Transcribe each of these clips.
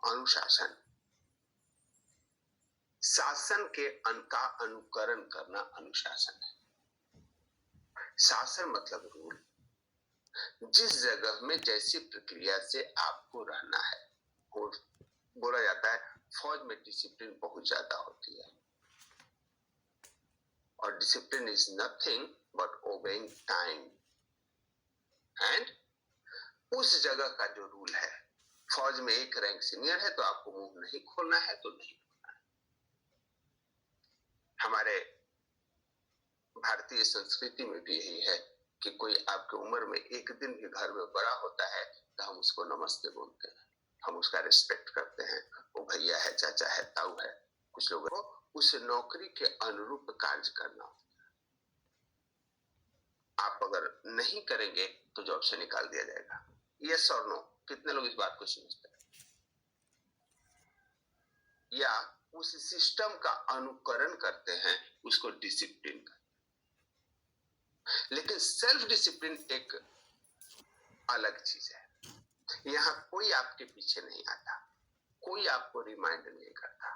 अनुशासन, शासन के का अनुकरण करना अनुशासन है। शासन मतलब रूल, जिस जगह में जैसी प्रक्रिया से आपको रहना है। और बोला जाता है फौज में डिसिप्लिन बहुत ज्यादा होती है, और discipline is nothing but obeying time and उस जगह का जो रूल है। फौज में एक रैंक सीनियर है तो आपको मुंह नहीं खोलना है तो नहीं खोलना है। हमारे भारतीय संस्कृति में भी यही है कि कोई आपकी उम्र में एक दिन भी घर में बड़ा होता है तो हम उसको नमस्ते बोलते हैं, हम उसका रिस्पेक्ट करते हैं। वो भैया है, चाचा है, ताऊ है। कुछ लोगों को उस नौकरी के अनुरूप कार्य करना होता है। आप अगर नहीं करेंगे तो जॉब से निकाल दिया जाएगा। यस और नो, कितने लोग इस बात को समझते हैं? या उस सिस्टम का अनुकरण करते हैं, उसको डिसिप्लिन का। लेकिन सेल्फ डिसिप्लिन एक अलग चीज है। यहाँ कोई आपके पीछे नहीं आता, कोई आपको रिमाइंड नहीं करता,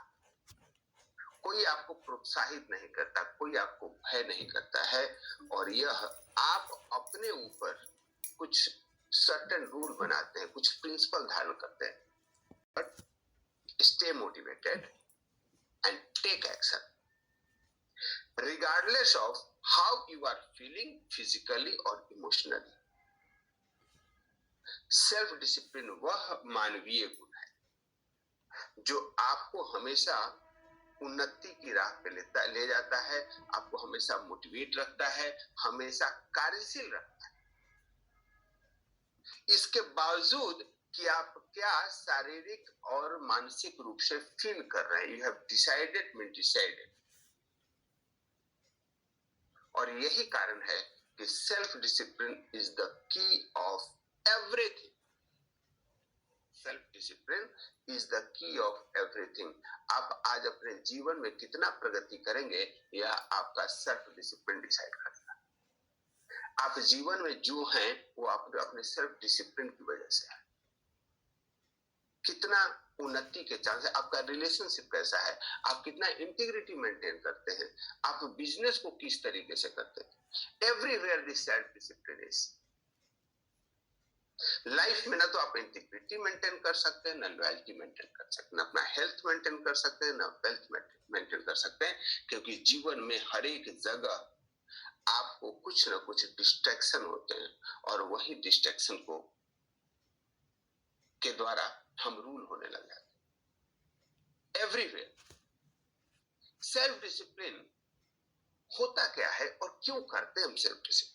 कोई आपको प्रोत्साहित नहीं करता, कोई आपको भय नहीं करता है। और यह आप अपने ऊपर कुछ सर्टेन रूल बनाते हैं, कुछ प्रिंसिपल धारण करते हैं। But stay motivated and take action regardless of how you are feeling physically or emotionally. Self discipline वह मानवीय गुण है जो आपको हमेशा उन्नति की राह पे ले जाता है, आपको हमेशा मोटिवेट रखता है, हमेशा कार्यशील रखता है। इसके बावजूद कि आप क्या शारीरिक और मानसिक रूप से फील कर रहे हैं, you have decided mean decided. और यही कारण है कि self discipline is the key of everything. Self discipline is the key of everything. आप आज अपने जीवन में कितना प्रगति करेंगे यह आपका सेल्फ डिसिप्लिन डिसाइड करेगा। आप जीवन में जो हैं वो आप अपने सेल्फ डिसिप्लिन की वजह से है। कितना उन्नति के चांस है, आपका रिलेशनशिप कैसा है, आप कितना इंटीग्रिटी मेंटेन करते हैं, आप बिजनेस को किस तरीके से करते हैं। Everywhere this self discipline is. Life में ना तो आप इंटीग्रिटी मेंटेन कर सकते हैं, ना लॉयल्टी मेंटेन कर सकते हैं, ना अपना हेल्थ मेंटेन कर सकते हैं, ना वेल्थ मेंटेन कर सकते हैं। क्योंकि जीवन में हर एक जगह आपको कुछ ना कुछ डिस्ट्रैक्शन होते हैं, और वही डिस्ट्रैक्शन को के द्वारा हम रूल होने लग जाते हैं एवरीवेयर। सेल्फ डिसिप्लिन होता क्या है और क्यों करते हैं हम सेल्फ डिसिप्लिन?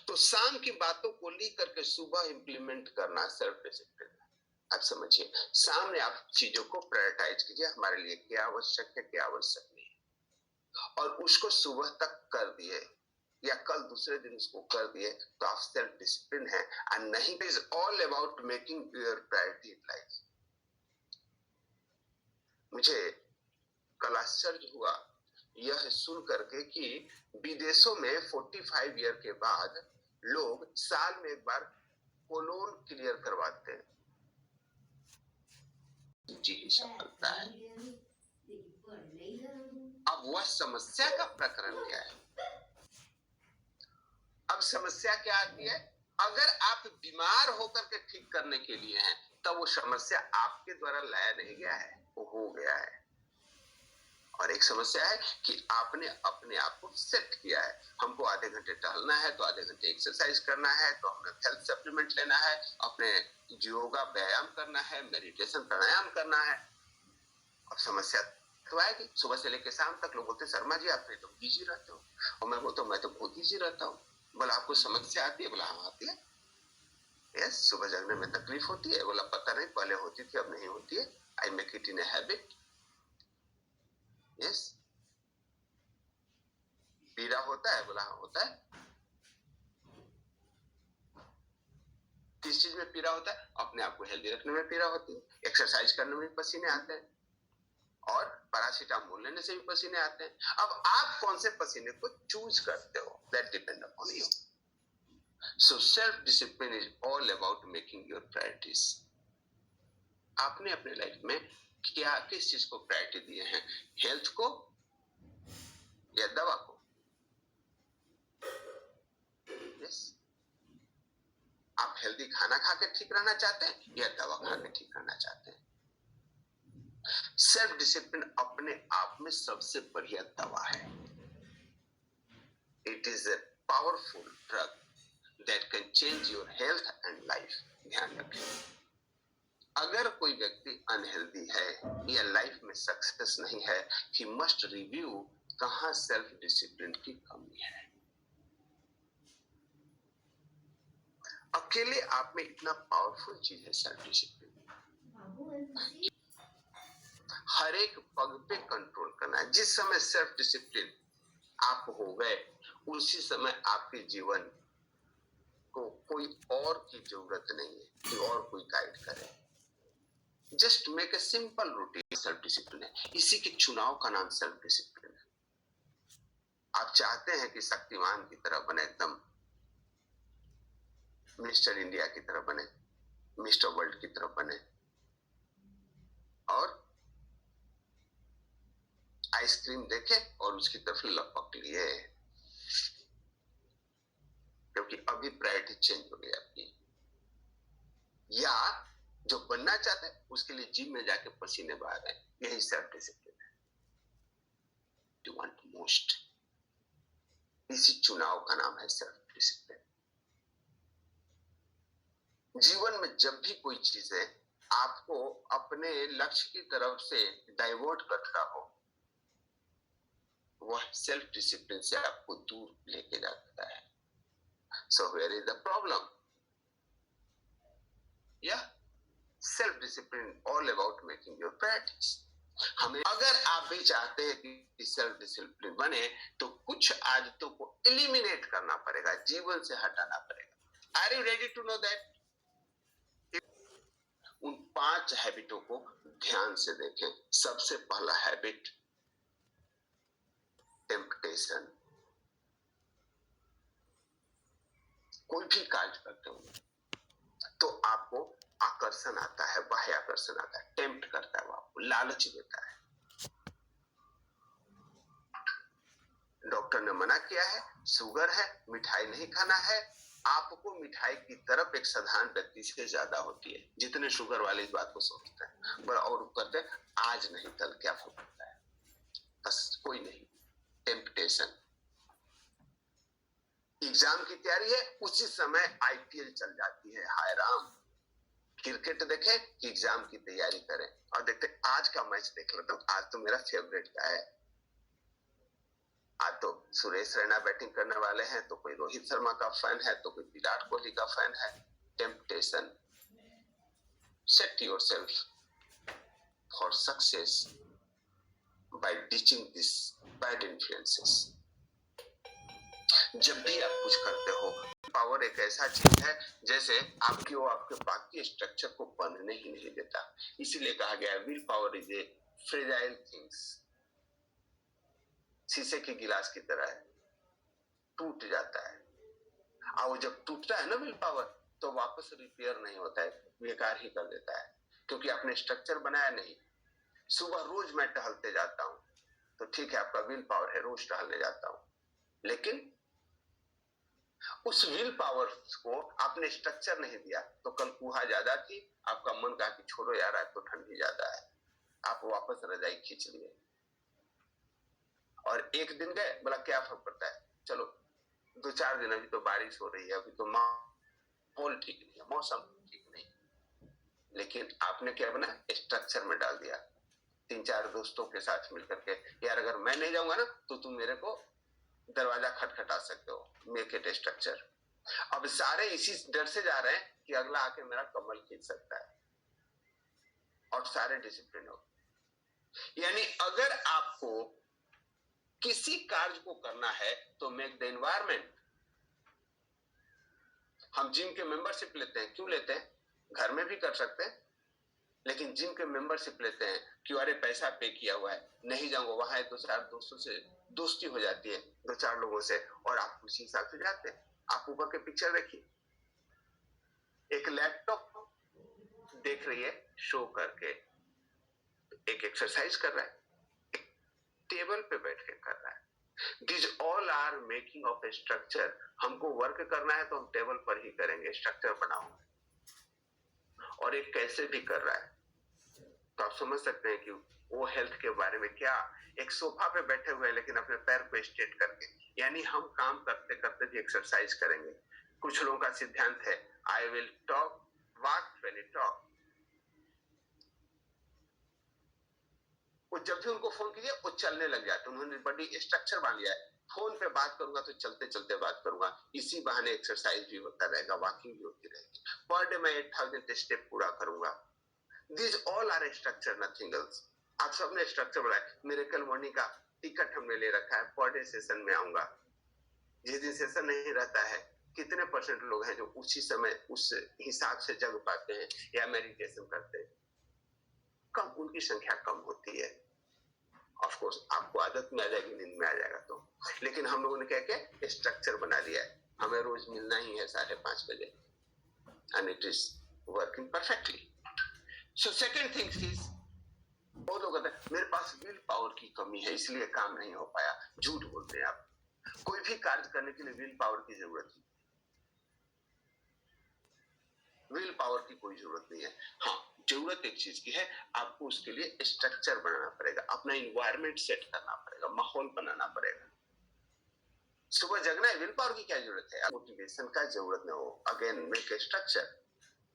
तो शाम की बातों को लेकर के सुबह इंप्लीमेंट करना सेल्फ डिसिप्लिन है। आप समझिए, सामने आप चीजों को प्रायोरिटाइज कीजिए, हमारे लिए क्या आवश्यक है, क्या आवश्यक नहीं है, और उसको सुबह तक कर दिए या कल दूसरे दिन उसको कर दिए तो आप सेल्फ डिसिप्लिन है। एंड नहीं, is all about making your priority in life. मुझे कल आश्चर्य हुआ यह सुन करके कि विदेशों में 45 ईयर के बाद लोग साल में एक बार कोलोन क्लियर करवाते हैं। जी सफलता है। अब वह समस्या का प्रकरण क्या है? अब समस्या क्या आती है? अगर आप बीमार होकर के ठीक करने के लिए हैं तब वो समस्या आपके द्वारा लाया नहीं गया है, वो हो गया है। और एक समस्या है कि आपने अपने आप को सेट किया है। हमको आधे घंटे टहलना है तो आधे घंटे एक्सरसाइज करना है, तो हमें हेल्थ सप्लीमेंट लेना है, अपने योगा व्यायाम करना है, मेडिटेशन प्राणायाम करना है। अब समस्या तो आएगी। सुबह से लेकर शाम तक लोग बोलते शर्मा जी आप तो बिजी रहते हो, और मैं बोलता हूँ मैं तो बहुत बिजी रहता हूँ। बोला आपको समस्या आती है? बोला हाँ आती है। यस, सुबह जगने में तकलीफ होती है। बोला पता नहीं, पहले होती थी अब नहीं होती है। I make it in a habit. Yes. पीड़ा होता है? बोला हाँ होता है। किस चीज में पीड़ा होता है? अपने आप को हेल्दी रखने में पीड़ा होती है, एक्सरसाइज करने में पसीने आते हैं, और पैरासीटामोल लेने से भी पसीने आते हैं। अब आप कौन से पसीने को चूज करते हो, that depend upon you. So self discipline is all about making your priorities. आपने अपने लाइफ में क्या, किस चीज को प्रायोरिटी दिए हैं? हेल्थ को या दवा को? यस, आप हेल्दी खाना खा के ठीक रहना चाहते हैं या दवा खा के ठीक रहना चाहते हैं? सेल्फ डिसिप्लिन अपने आप में सबसे बढ़िया दवा है। It is a powerful drug that can change your health and life. ध्यान रखें, अगर कोई व्यक्ति अनहेल्दी है या लाइफ में सक्सेस नहीं है, ही मस्ट रिव्यू कहां सेल्फ डिसिप्लिन की कमी है। अकेले आप में इतना पावरफुल चीज है सेल्फ डिसिप्लिन। हर एक पग पे कंट्रोल करना है। जिस समय सेल्फ डिसिप्लिन आप हो गए, उसी समय आपके जीवन को कोई और की जरूरत नहीं है कि और कोई गाइड करे। Just make a simple routine, self discipline है। इसी के चुनाव का नाम सेल्फ डिसिप्लिन है। आप चाहते हैं कि शक्तिमान की तरह बने, एकदम मिस्टर इंडिया की तरह बने, मिस्टर वर्ल्ड की तरह बने, और आइसक्रीम देखे और उसकी तरफ लपक लिए, क्योंकि अभी प्रायोरिटी चेंज हो गई आपकी। या जो बनना चाहते हैं उसके लिए जिम में जाके पसीने बहा रहे हैं, यही सेल्फ डिसिप्लिन है। यू वांट मोस्ट, इसी चुनाव का नाम है सेल्फ डिसिप्लिन। जीवन में जब भी कोई चीज है आपको अपने लक्ष्य की तरफ से डाइवर्ट करता हो, वह सेल्फ डिसिप्लिन से आपको दूर लेके जाता है। So where is the problem? या self discipline all about making your priorities. हमें, अगर आप भी चाहते हैं कि सेल्फ डिसिप्लिन बने, तो कुछ आदतों को एलिमिनेट करना पड़ेगा, जीवन से हटाना पड़ेगा। Are you ready to know that? उन 5 हैबिटों को ध्यान से देखें। सबसे पहला हैबिट, टेम्पटेशन। कोई भी कार्य करते हो तो आपको आकर्षण आता है, बाह्य आकर्षण आता है, टेम्प्ट करता है, वो आपको लालच देता है। डॉक्टर ने मना किया है, शुगर है, मिठाई नहीं खाना है। आपको मिठाई की तरफ एक साधारण व्यक्ति से ज्यादा होती है, जितने शुगर वाले इस बात को सोचते हैं। बड़ा और कहते हैं आज नहीं कल क्या फर्क पड़ता है, बस कोई नहीं। टेम्पटेशन। एग्जाम की तैयारी है, उसी समय आईपीएल चल जाती है, हाय राम। क्रिकेट देखें कि एग्जाम की तैयारी करें, और देखते आज का मैच देख लेता हूं, आज तो मेरा फेवरेट का है, आज तो सुरेश रैना बैटिंग करने वाले हैं, तो कोई रोहित शर्मा का फैन है, तो कोई विराट कोहली का फैन है। Temptation. Set yourself for success by ditching this bad influences. जब भी आप कुछ करते हो, पावर एक ऐसा चीज है जैसे आपकी वो आपके बाकी स्ट्रक्चर को बनने ही नहीं देता। इसीलिए कहा गया है will power is a fragile things. शीशे के गिलास की तरह है, टूट जाता है, और वो जब टूटता है ना विल पावर, तो वापस रिपेयर नहीं होता है, बेकार ही कर देता है, क्योंकि आपने स्ट्रक्चर बनाया नहीं। सुबह रोज मैं टहलते जाता हूं, तो ठीक है आपका विल पावर है, रोज टहलने जाता हूं, लेकिन उस विल पावर को आपने स्ट्रक्चर नहीं दिया, तो कल कुहा ज्यादा थी, आपका मन कहा कि छोड़ो यार आज तो ठंडी ज्यादा है, आप वापस रजाई खींच लिए, और एक दिन गए, बोला क्या फर्क पड़ता है, चलो 2-4 दिन, अभी तो बारिश हो रही है, अभी तो माहौल ठीक नहीं है, मौसम ठीक नहीं, लेकिन आपने क्या बना, स्ट्रक्चर में डाल दिया। 3-4 दोस्तों के साथ मिलकर के, यार अगर मैं नहीं जाऊंगा ना तो तुम मेरे को दरवाजा खटखटा सकते हो, मेक इट स्ट्रक्चर। अब सारे इसी डर से जा रहे हैं कि अगला आके मेरा कमल खींच सकता है, और सारे डिसिप्लिन हो। यानी अगर आपको किसी कार्य को करना है तो मेक द एनवायरमेंट। हम जिम के मेंबरशिप लेते हैं, क्यों लेते हैं? घर में भी कर सकते हैं, लेकिन जिम के मेंबरशिप लेते हैं क्यों? अरे पैसा पे किया हुआ है, नहीं जाऊंगा, वहां 2-4 दोस्तों से दोस्ती हो जाती है, 2-4 लोगों से, और आप उसी हिसाब से जाते हैं। आप ऊपर के पिक्चर देखिए, एक लैपटॉप देख रही है शो करके, एक एक्सरसाइज कर रहा है, एक टेबल पे बैठ के कर रहा है। These all are making of a structure. हमको वर्क करना है तो हम टेबल पर ही करेंगे, स्ट्रक्चर बनाओगे। और एक कैसे भी कर रहा है, तो आप समझ सकते हैं कि वो हेल्थ के बारे में क्या, एक सोफा पे बैठे हुए हैं लेकिन अपने पैर को स्ट्रेट करके, यानी हम काम करते करते भी एक्सरसाइज करेंगे। कुछ लोगों का सिद्धांत है, I will talk walk when you talk. वो जब भी उनको फोन कीजिए वो चलने लग जाते, उन्होंने बड़ी स्ट्रक्चर बांध लिया है, फोन पे बात करूंगा तो चलते चलते बात करूंगा, इसी बहाने एक्सरसाइज भी होता रहेगा, वॉकिंग भी होती रहेगी। पर डे मैं 8000 स्टेप पूरा करूंगा। These all are structure, nothing else. आप सबने स्ट्रक्चर बनाया। मिरेकल मॉर्निंग का टिकट हमने ले रखा है, पर डे सेशन में आऊंगा। जिस दिन सेशन नहीं रहता है, कितने परसेंट लोग हैं जो उसी समय उस हिसाब से जग पाते हैं या मेडिटेशन करते हैं? कम, उनकी संख्या कम होती है। ऑफ कोर्स आपको आदत में आ जाएगी, नींद में आ जाएगा तो, लेकिन हम लोगों ने क्या क्या स्ट्रक्चर बना लिया है। हमें रोज मिलना ही है 5:30 बजे, and it is working perfectly. So second thing is, बहुत लोग कहते हैं मेरे पास विल पावर की कमी है इसलिए काम नहीं हो पाया। झूठ बोलते हैं आप। कोई भी कार्य करने के लिए विल पावर की जरूरत है, विल पावर की कोई जरूरत नहीं है। हाँ, जरूरत एक चीज की है, आपको उसके लिए स्ट्रक्चर बनाना पड़ेगा, अपना इन्वायरमेंट सेट करना पड़ेगा, माहौल बनाना पड़ेगा। सुबह जगना है, विल पावर की क्या जरूरत है? मोटिवेशन का जरूरत न हो। Again make a structure.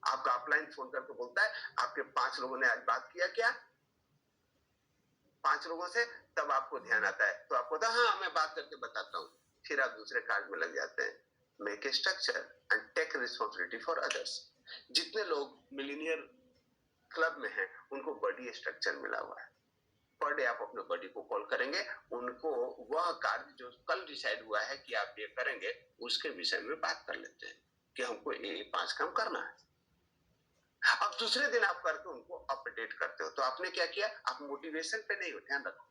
आपका अपलाइन फोन करके बोलता है आपके 5 लोगों ने आज बात किया क्या? 5 लोगों से, तब आपको ध्यान आता है, तो आपको हाँ मैं बात करके बताता हूँ, फिर आप दूसरे कार्य में लग जाते हैं। Make a structure and take responsibility for others. जितने लोग मिलीनियर क्लब में हैं उनको बॉडी स्ट्रक्चर मिला हुआ है। पर डे आप अपने बॉडी को कॉल करेंगे, उनको वह कार्य जो कल डिसाइड हुआ है कि आप ये करेंगे उसके विषय में बात कर लेते हैं कि हमको ये 5 काम करना है। अब दूसरे दिन आप करके उनको अपडेट करते हो। तो आपने क्या किया? आप मोटिवेशन पे नहीं हो, ध्यान रखो,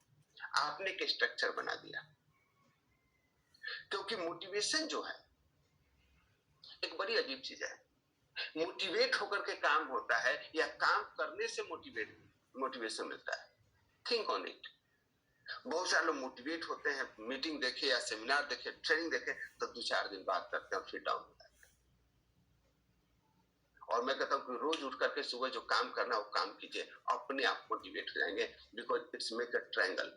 आपने एक स्ट्रक्चर बना दिया। क्योंकि मोटिवेशन जो है एक बड़ी अजीब चीज है। मोटिवेट होकर के काम होता है या काम करने से मोटिवेशन मिलता है? Think on it. बहुत सारे लोग मोटिवेट होते हैं, मीटिंग देखे या सेमिनार देखे, ट्रेनिंग देखे, तो 2-4 दिन बात करते हैं, फिर डाउन होता है। और मैं कहता हूँ कि रोज उठ करके सुबह जो काम करना है वो काम कीजिए, अपने आप मोटिवेट हो जाएंगे। Because it's make a triangle.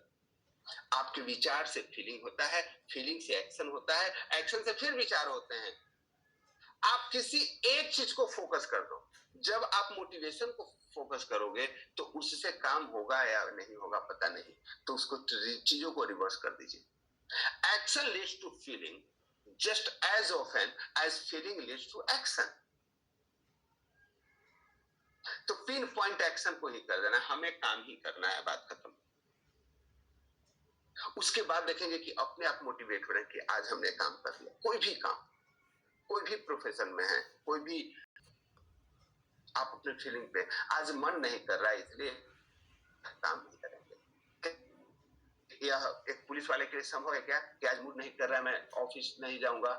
आपके विचार से फीलिंग होता है, फीलिंग से एक्शन होता है, एक्शन से फिर विचार होते हैं। आप किसी एक चीज को फोकस कर दो। जब आप मोटिवेशन को फोकस करोगे तो उससे काम होगा या नहीं होगा पता नहीं, तो उसको चीजों को रिवर्स कर दीजिए। Action leads to feeling just as often as feeling leads to action. तो पिन पॉइंट एक्शन को ही कर देना, हमें काम ही करना है, बात खत्म। उसके बाद देखेंगे कि अपने आप मोटिवेट हो रहे हैं कि आज हमने काम कर लिया। कोई भी काम, कोई भी प्रोफेशन में है, कोई भी आप अपने फीलिंग पे आज मन नहीं कर रहा है इसलिए काम नहीं करेंगे। यह एक पुलिस वाले के लिए संभव है क्या कि आज मूड नहीं कर रहा है मैं ऑफिस नहीं जाऊंगा?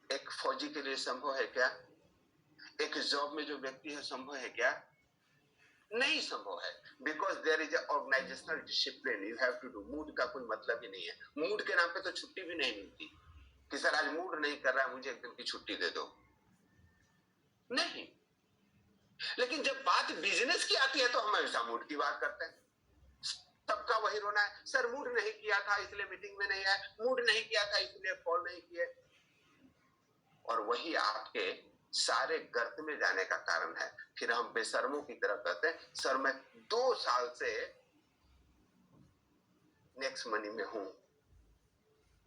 एक फौजी के लिए संभव है क्या? एक जॉब में जो व्यक्ति है संभव है क्या? नहीं संभव है। Because there is organisational discipline, you have to do. Mood का कोई मतलब ही नहीं है। मूड के नाम पे तो छुट्टी भी नहीं मिलती कि सर आज मूड नहीं कर रहा है, मुझे एक दिन की छुट्टी दे दो, नहीं। लेकिन जब बात बिजनेस की आती है तो हम हमेशा मूड की बात करते हैं। सबका वही रोना है, सर मूड नहीं किया था इसलिए मीटिंग में नहीं आया, मूड नहीं किया था इसलिए कॉल नहीं किए। और वही आपके सारे गर्त में जाने का कारण है। फिर हम बेशर्मों की तरह कहते हैं सर मैं 2 साल से नेक्स्ट मनी में हूं।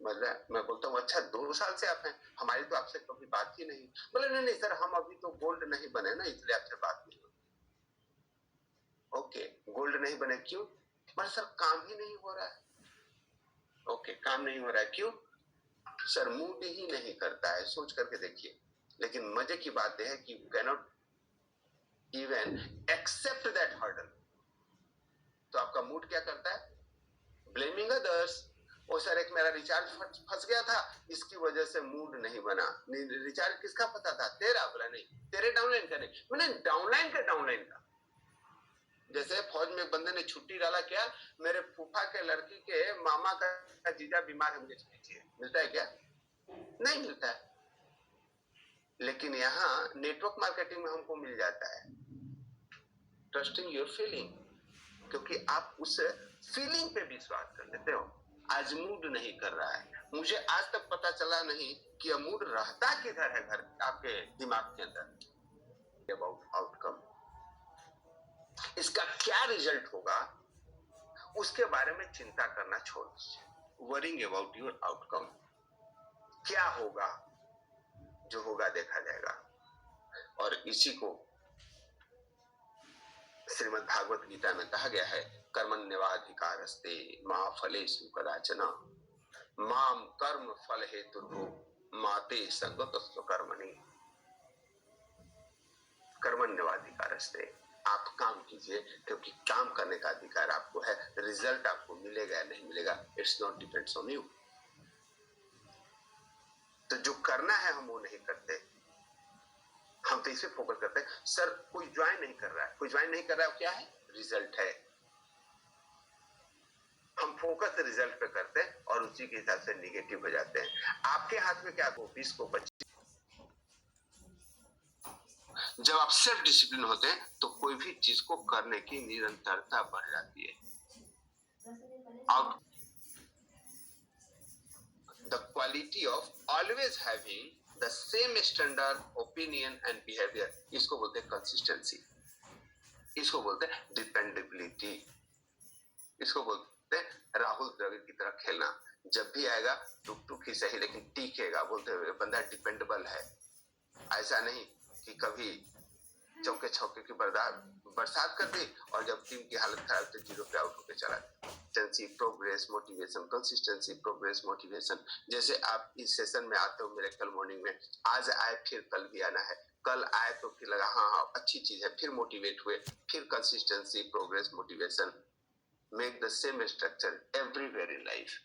मतलब मैं बोलता हूँ अच्छा 2 साल से आप हैं, हमारी तो आपसे कभी बात ही नहीं। बोले नहीं नहीं सर हम अभी तो गोल्ड नहीं बने ना इसलिए आपसे बात नहीं होती। ओके, गोल्ड नहीं बने क्यों? बोले सर काम ही नहीं हो रहा है। ओके, काम नहीं हो रहा है क्यों? सर मूड ही नहीं करता है। सोच करके देखिए। लेकिन मजे की बात यह है कि you cannot even accept that hurdle. तो आपका मूड क्या करता है? Blaming others. ओ सर एक मेरा रिचार्ज फंस गया था, इसकी वजह से मूड नहीं बना। रिचार्ज किसका पता था? तेरा। बोला नहीं, तेरे डाउनलाइन का नहीं। मैंने डाउनलाइन का। जैसे फौज में एक बंदे ने छुट्टी डाला, क्या मेरे फूफा के लड़की के मामा का जीजा बीमार है, मुझे छुट्टी चाहिए। मिलता है क्या? नहीं मिलता है। लेकिन यहाँ नेटवर्क मार्केटिंग में हमको मिल जाता है। ट्रस्टिंग योर फीलिंग, क्योंकि आप उस फीलिंग पे विश्वास कर लेते हो। आज मूड नहीं कर रहा है, मुझे आज तक पता चला नहीं कि यह मूड रहता किधर है घर आपके दिमाग के अंदर। अबाउट आउटकम, इसका क्या रिजल्ट होगा उसके बारे में चिंता करना छोड़ दीजिए। वरिंग अबाउट योर आउटकम, क्या होगा, जो होगा देखा जाएगा। और इसी को श्रीमद् भागवत गीता में कहा गया है, कर्मण्येवाधिकारस्ते मा फलेषु कदाचन माम कर्म फल हेतुर्भो मा ते संगतस्व कर्मणि। कर्मण्येवाधिकारस्ते, आप काम कीजिए, क्योंकि काम करने का अधिकार आपको है। रिजल्ट आपको मिलेगा या नहीं मिलेगा, it's not depends on you. तो जो करना है हम वो नहीं करते, हम तो इसे फोकस करते हैं। सर कोई ज्वाइन नहीं कर रहा है, कोई ज्वाइन नहीं कर रहा है, क्या है? रिजल्ट है। हम फोकस रिजल्ट पे करते हैं और उसी के हिसाब से निगेटिव हो जाते हैं। आपके हाथ में क्या, 20 को 25। जब आप सेल्फ डिसिप्लिन होते हैं तो कोई भी चीज को करने की निरंतरता बढ़ जाती है। The quality of always having the same standard opinion and behaviour, इसको बोलते हैं कंसिस्टेंसी, इसको बोलते हैं डिपेंडेबिलिटी, इसको बोलते हैं राहुल द्रविड़ की तरह खेलना। जब भी आएगा टुक टुक ही सही, लेकिन टीकेगा। बोलते हुए बंदा डिपेंडेबल है। ऐसा नहीं कि कभी चौके छक्के की बरसात कर दी और जब टीम की हालत खराब तो 0 पे आउट होकर चला। Consistency, progress, motivation, consistency, progress, motivation. जैसे आप इस सेशन में आते हो मेरे कल मॉर्निंग में, आज आए फिर कल भी आना है, कल आए तो फिर लगा हाँ अच्छी चीज है, फिर मोटिवेट हुए, फिर consistency, progress, motivation. Make the same structure everywhere in life.